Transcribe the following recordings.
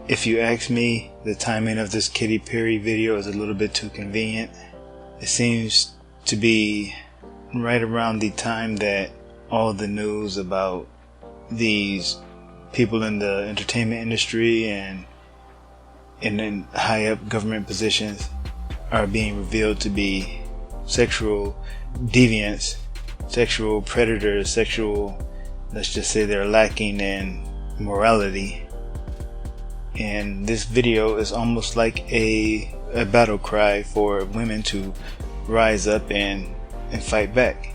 If you ask me, the timing of this Katy Perry video is a little bit too convenient. It seems to be right around the time that all the news about these people in the entertainment industry and in high up government positions are being revealed to be sexual deviants, sexual predators, let's just say they're lacking in morality. And this video is almost like a battle cry for women to rise up and fight back.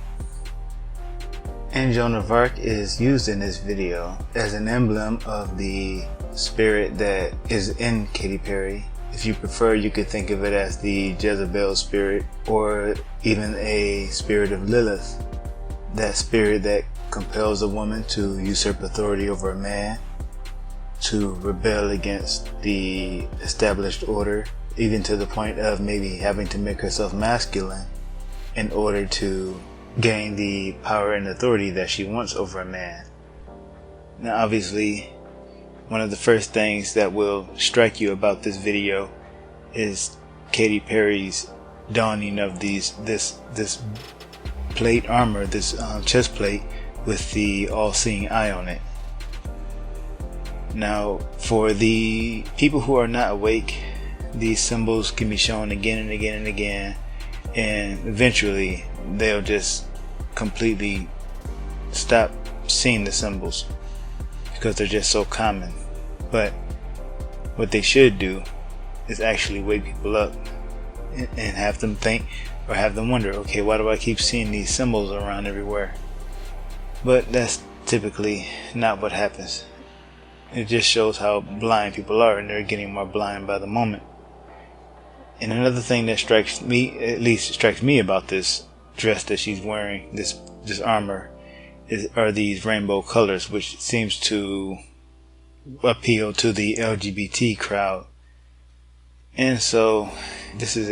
And Joan of Arc is used in this video as an emblem of the spirit that is in Katy Perry. If you prefer, you could think of it as the Jezebel spirit, or even a spirit of Lilith, that spirit that compels a woman to usurp authority over a man, to rebel against the established order, even to the point of maybe having to make herself masculine in order to gain the power and authority that she wants over a man. Now obviously, one of the first things that will strike you about this video is Katy Perry's donning of this plate armor, this chest plate with the all-seeing eye on it. Now, for the people who are not awake, these symbols can be shown again and again and again, and eventually they'll just completely stop seeing the symbols because they're just so common. But what they should do is actually wake people up and have them think, or have them wonder, okay, why do I keep seeing these symbols around everywhere? But that's typically not what happens. It just shows how blind people are, and they're getting more blind by the moment. And another thing that strikes me about this dress that she's wearing, this armor, are these rainbow colors, which seems to appeal to the LGBT crowd. And so this is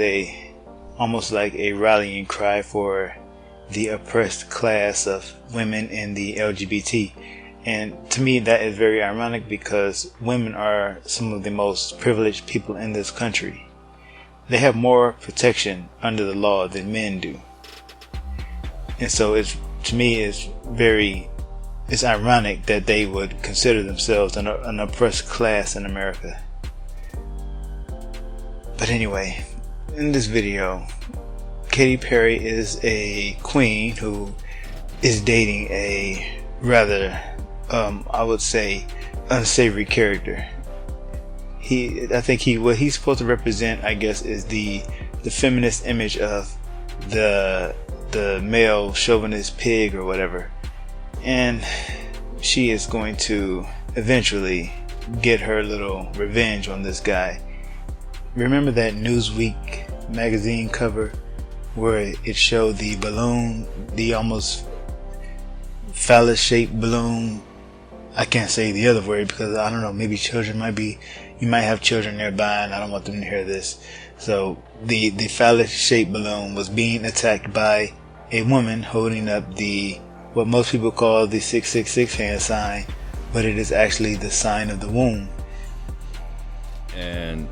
almost like a rallying cry for the oppressed class of women in the LGBT. And to me, that is very ironic, because women are some of the most privileged people in this country. They have more protection under the law than men do. And so to me, it's ironic that they would consider themselves an oppressed class in America. But anyway, in this video, Katy Perry is a queen who is dating a rather, I would say, unsavory character. What he's supposed to represent, I guess, is the feminist image of the male chauvinist pig or whatever. And she is going to eventually get her little revenge on this guy. Remember that Newsweek magazine cover where it showed the balloon, the almost phallus-shaped balloon? I can't say the other word because I don't know, maybe you might have children nearby and I don't want them to hear this. So the phallus-shaped balloon was being attacked by a woman holding up what most people call the 666 hand sign, but it is actually the sign of the womb. And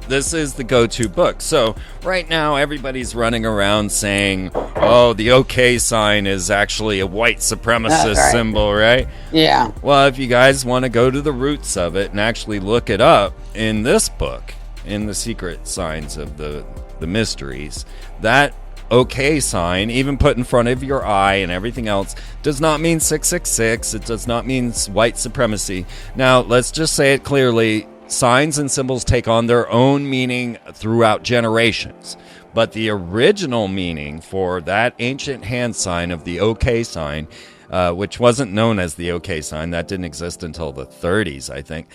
this is the go-to book. So right now everybody's running around saying, oh, the OK sign is actually a white supremacist symbol, right? Yeah. Well, if you guys want to go to the roots of it and actually look it up in this book, in the secret signs of the mysteries, that OK sign, even put in front of your eye and everything else, does not mean 666. It does not mean white supremacy. Now, let's just say it clearly. Signs and symbols take on their own meaning throughout generations. But the original meaning for that ancient hand sign of the OK sign, which wasn't known as the OK sign, that didn't exist until the 30s, I think,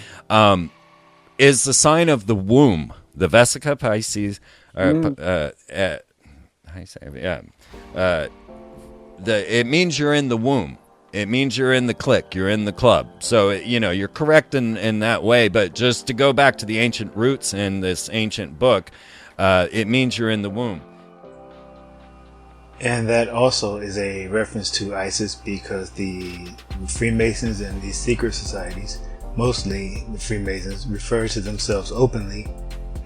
is the sign of the womb, the Vesica Pisces. It means you're in the womb. It means you're in the clique, you're in the club. So, you're correct in that way. But just to go back to the ancient roots in this ancient book, it means you're in the womb. And that also is a reference to ISIS, because the Freemasons and these secret societies mostly the Freemasons, refer to themselves openly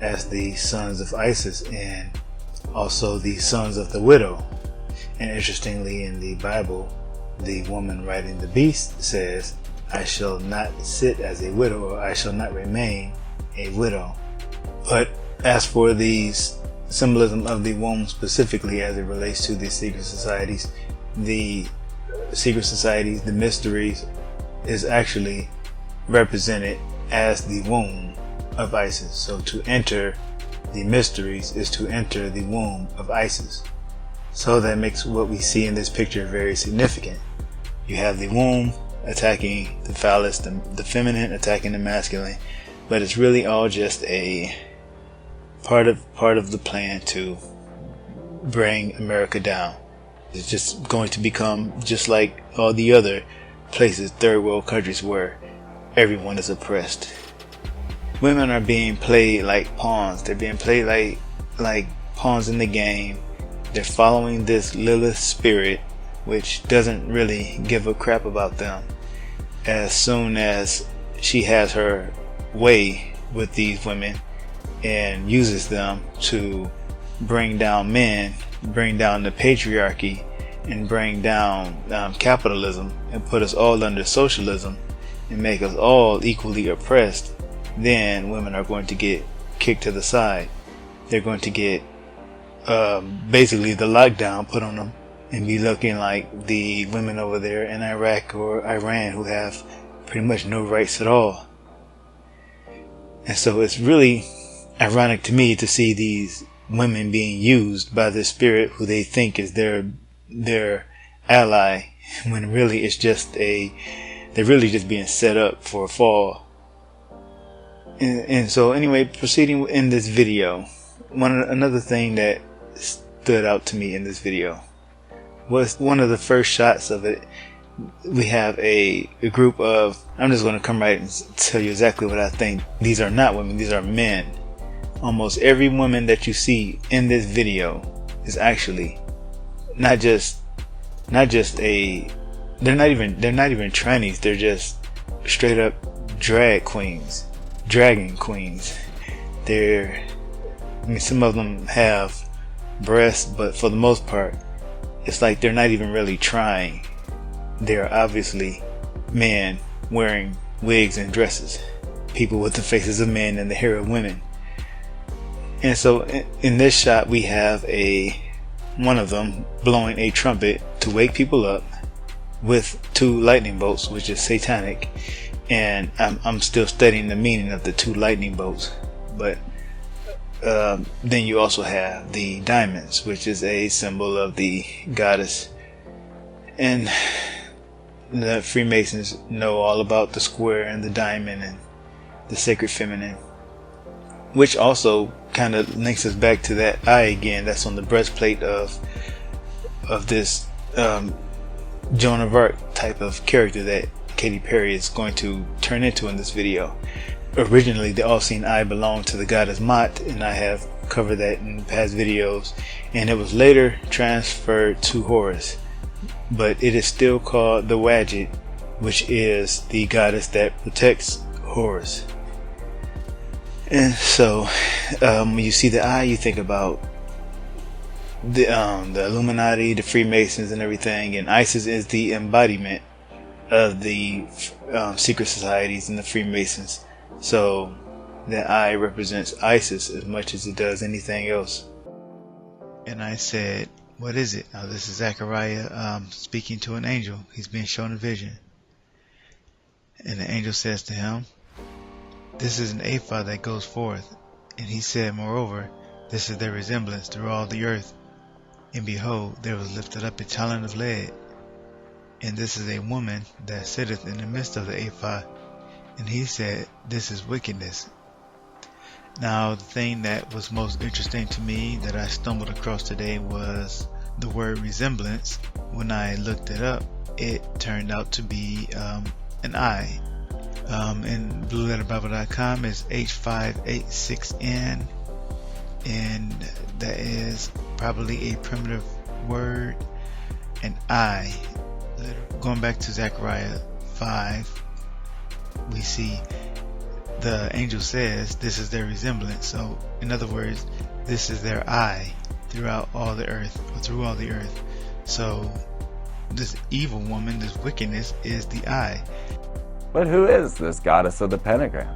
as the sons of Isis and also the sons of the widow. And interestingly, in the Bible, the woman riding the beast says, "I shall not sit as a widow," or "I shall not remain a widow." But as for the symbolism of the womb specifically as it relates to the secret societies, the mysteries, is actually represented as the womb of Isis. So to enter the mysteries is to enter the womb of Isis. So that makes what we see in this picture very significant. You have the womb attacking the phallus, the feminine attacking the masculine, but it's really all just a part of the plan to bring America down. It's just going to become just like all the other places, third world countries, where everyone is oppressed. Women are being played like pawns. They're being played like pawns in the game. They're following this Lilith spirit, which doesn't really give a crap about them. As soon as she has her way with these women and uses them to bring down men, bring down the patriarchy, and bring down capitalism, and put us all under socialism, and make us all equally oppressed, then women are going to get kicked to the side. They're going to get basically the lockdown put on them and be looking like the women over there in Iraq or Iran who have pretty much no rights at all. And so it's really ironic to me to see these women being used by this spirit who they think is their ally, when really it's just they're really just being set up for a fall. And so anyway, proceeding in this video, another thing that stood out to me in this video was one of the first shots of it. We have a group of, I'm just going to come right and tell you exactly what I think. These are not women, these are men. Almost every woman that you see in this video is actually not just they're not even trannies, they're just straight up dragon queens. Some of them have breasts, but for the most part it's like they're not even really trying. They're obviously men wearing wigs and dresses, people with the faces of men and the hair of women. And so in this shot we have one of them blowing a trumpet to wake people up with 2 lightning bolts, which is satanic. And I'm still studying the meaning of the 2 lightning bolts. But then you also have the diamonds, which is a symbol of the goddess. And the Freemasons know all about the square and the diamond and the sacred feminine, which also kind of links us back to that eye again that's on the breastplate of this Joan of Arc type of character that Katy Perry is going to turn into in this video. Originally, the all-seeing eye belonged to the goddess Mot, and I have covered that in past videos, and it was later transferred to Horus, but it is still called the Wadjet, which is the goddess that protects Horus. And so when you see the eye, you think about the Illuminati, the Freemasons and everything, and Isis is the embodiment of the secret societies and the Freemasons. So the eye represents Isis as much as it does anything else. And I said, what is it? Now this is Zechariah speaking to an angel. He's being shown a vision. And the angel says to him, "This is an ephod that goes forth." And he said, "Moreover, this is their resemblance through all the earth. And behold, there was lifted up a talent of lead. And this is a woman that sitteth in the midst of the ephod." And he said, "This is wickedness." Now the thing that was most interesting to me that I stumbled across today was the word resemblance. When I looked it up, it turned out to be an eye. In blueletterbible.com is H586N, and that is probably a primitive word, an eye. Going back to Zechariah 5, we see the angel says this is their resemblance. So in other words, this is their eye throughout all the earth, or through all the earth. So this evil woman, this wickedness, is the eye. But who is this goddess of the pentagram?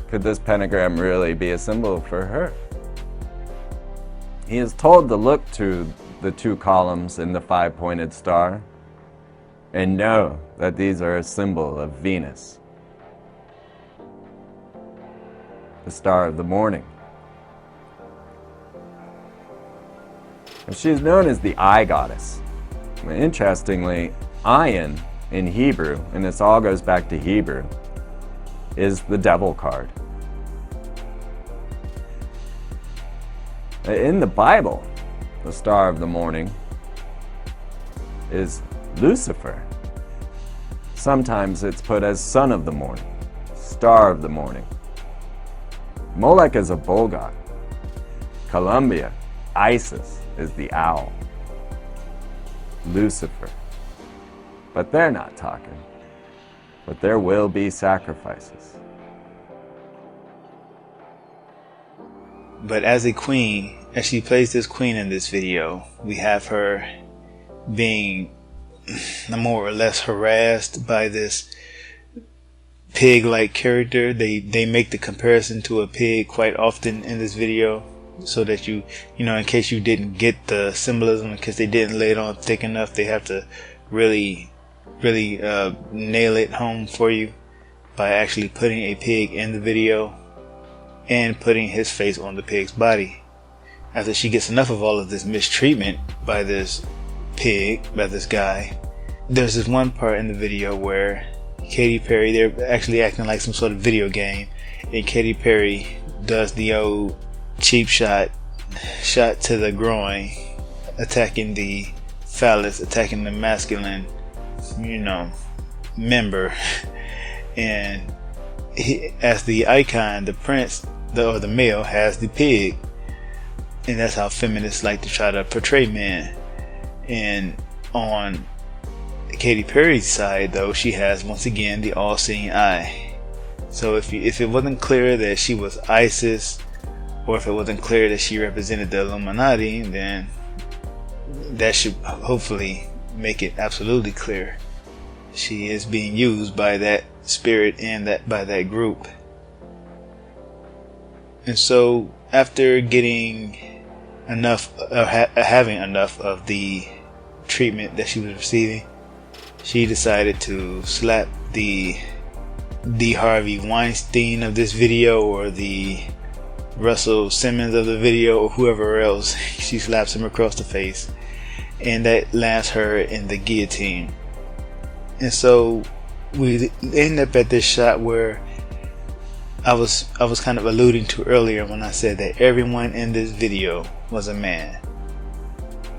Could this pentagram really be a symbol for her? He is told to look to the 2 columns in the 5-pointed star and know that these are a symbol of Venus, the star of the morning. And she is known as the eye goddess. Interestingly, Ayin in Hebrew, and this all goes back to Hebrew, is the devil card. In the Bible, the star of the morning is Lucifer. Sometimes it's put as son of the morning, star of the morning. Molech is a bull god. Columbia, Isis, is the owl. Lucifer. But they're not talking. But there will be sacrifices. But as a queen, as she plays this queen in this video, we have her being more or less harassed by this pig-like character. They make the comparison to a pig quite often in this video, so that you know, in case you didn't get the symbolism, because they didn't lay it on thick enough, they have to really nail it home for you by actually putting a pig in the video and putting his face on the pig's body. After she gets enough of all of this mistreatment by this pig, by this guy, there's this one part in the video where Katy Perry, they're actually acting like some sort of video game, and Katy Perry does the old cheap shot to the groin, attacking the phallus, attacking the masculine, member. And as the icon, the prince, or the male, has the pig. And that's how feminists like to try to portray men. And on Katy Perry's side, though, she has once again the all-seeing eye. So if it wasn't clear that she was Isis, or if it wasn't clear that she represented the Illuminati, then that should hopefully make it absolutely clear. She is being used by that spirit and by that group. And so after getting enough, having enough of the treatment that she was receiving, she decided to slap the Harvey Weinstein of this video, or the Russell Simmons of the video, or whoever else. She slaps him across the face, and that lands her in the guillotine. And so we end up at this shot where I was kind of alluding to earlier when I said that everyone in this video was a man.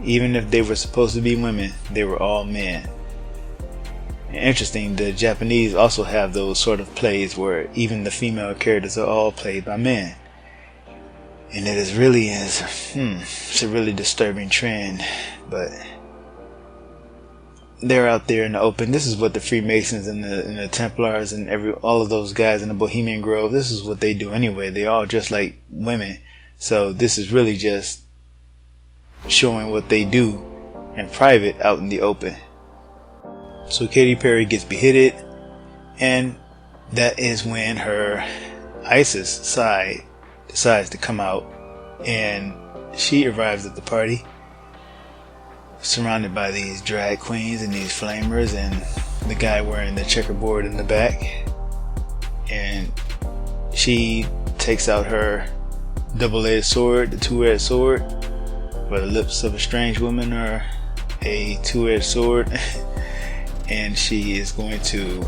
Even if they were supposed to be women, they were all men. And interesting, the Japanese also have those sort of plays where even the female characters are all played by men. And it's a really disturbing trend, but they're out there in the open. This is what the Freemasons and the Templars and all of those guys in the Bohemian Grove, this is what they do anyway. They all dress like women. So this is really just showing what they do in private out in the open. So Katy Perry gets beheaded, and that is when her Isis side decides to come out, and she arrives at the party surrounded by these drag queens and these flamers and the guy wearing the checkerboard in the back. And she takes out her double-edged sword, the two-edged sword, where the lips of a strange woman are a two-edged sword. And she is going to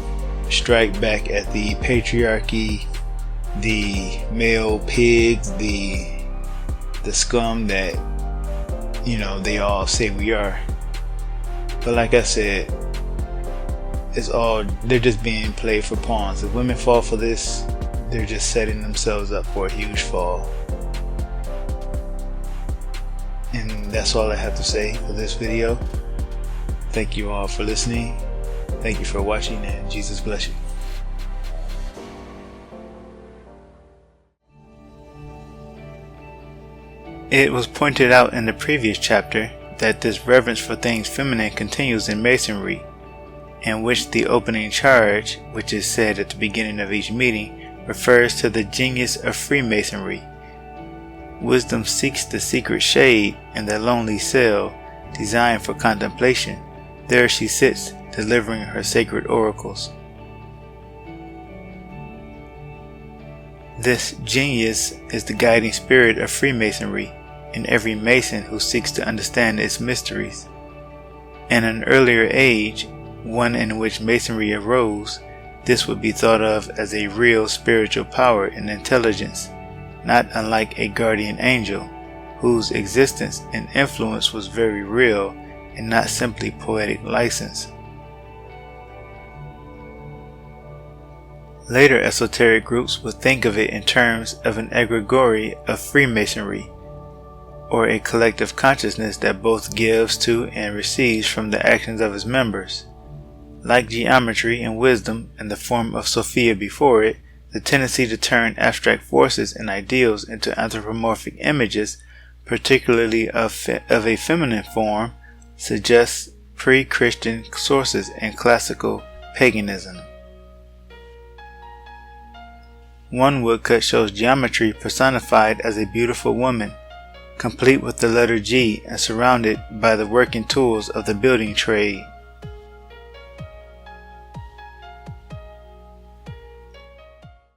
strike back at the patriarchy, the male pigs, the scum that they all say we are. But like I said, they're just being played for pawns. If women fall for this, they're just setting themselves up for a huge fall. And that's all I have to say for this video. Thank you all for listening. Thank you for watching, and Jesus bless you. It was pointed out in the previous chapter that this reverence for things feminine continues in Masonry, in which the opening charge, which is said at the beginning of each meeting, refers to the genius of Freemasonry. Wisdom seeks the secret shade in the lonely cell designed for contemplation. There she sits, delivering her sacred oracles. This genius is the guiding spirit of Freemasonry in every Mason who seeks to understand its mysteries. In an earlier age, one in which Masonry arose, this would be thought of as a real spiritual power and intelligence, not unlike a guardian angel, whose existence and influence was very real and not simply poetic license. Later esoteric groups would think of it in terms of an egregore of Freemasonry, or a collective consciousness that both gives to and receives from the actions of its members. Like geometry and wisdom in the form of Sophia before it, the tendency to turn abstract forces and ideals into anthropomorphic images, particularly of a feminine form, suggests pre-Christian sources in classical paganism. One woodcut shows geometry personified as a beautiful woman, complete with the letter G and surrounded by the working tools of the building trade.